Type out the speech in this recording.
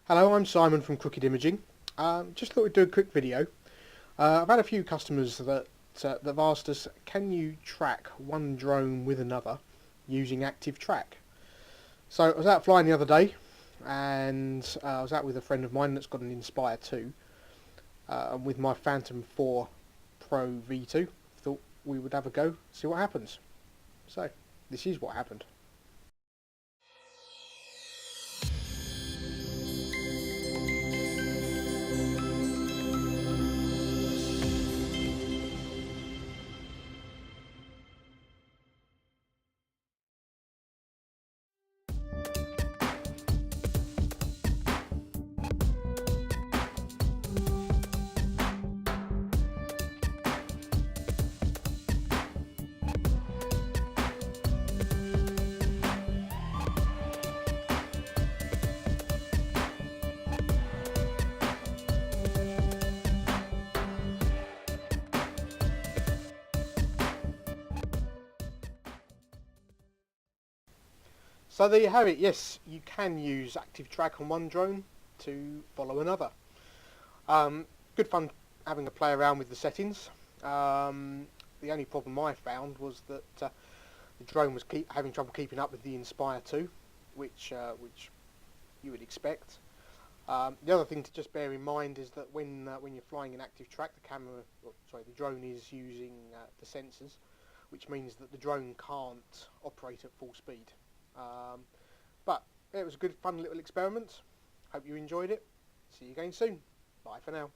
Hello, I'm Simon from Crooked Imaging. Just thought we'd do a quick video. I've had a few customers that've asked us, can you track one drone with another using active track? So I was out flying the other day, and I was out with a friend of mine that's got an Inspire 2, and with my Phantom 4 Pro V2. Thought we would have a go, see what happens. So this is what happened. So there you have it. Yes, you can use active track on one drone to follow another. Good fun having a play around with the settings. The only problem I found was that the drone was having trouble keeping up with the Inspire 2, which you would expect. The other thing to just bear in mind is that when you're flying in active track, the drone is using the sensors, which means that the drone can't operate at full speed. But it was a good fun little experiment. Hope you enjoyed it. See you again soon. Bye for now.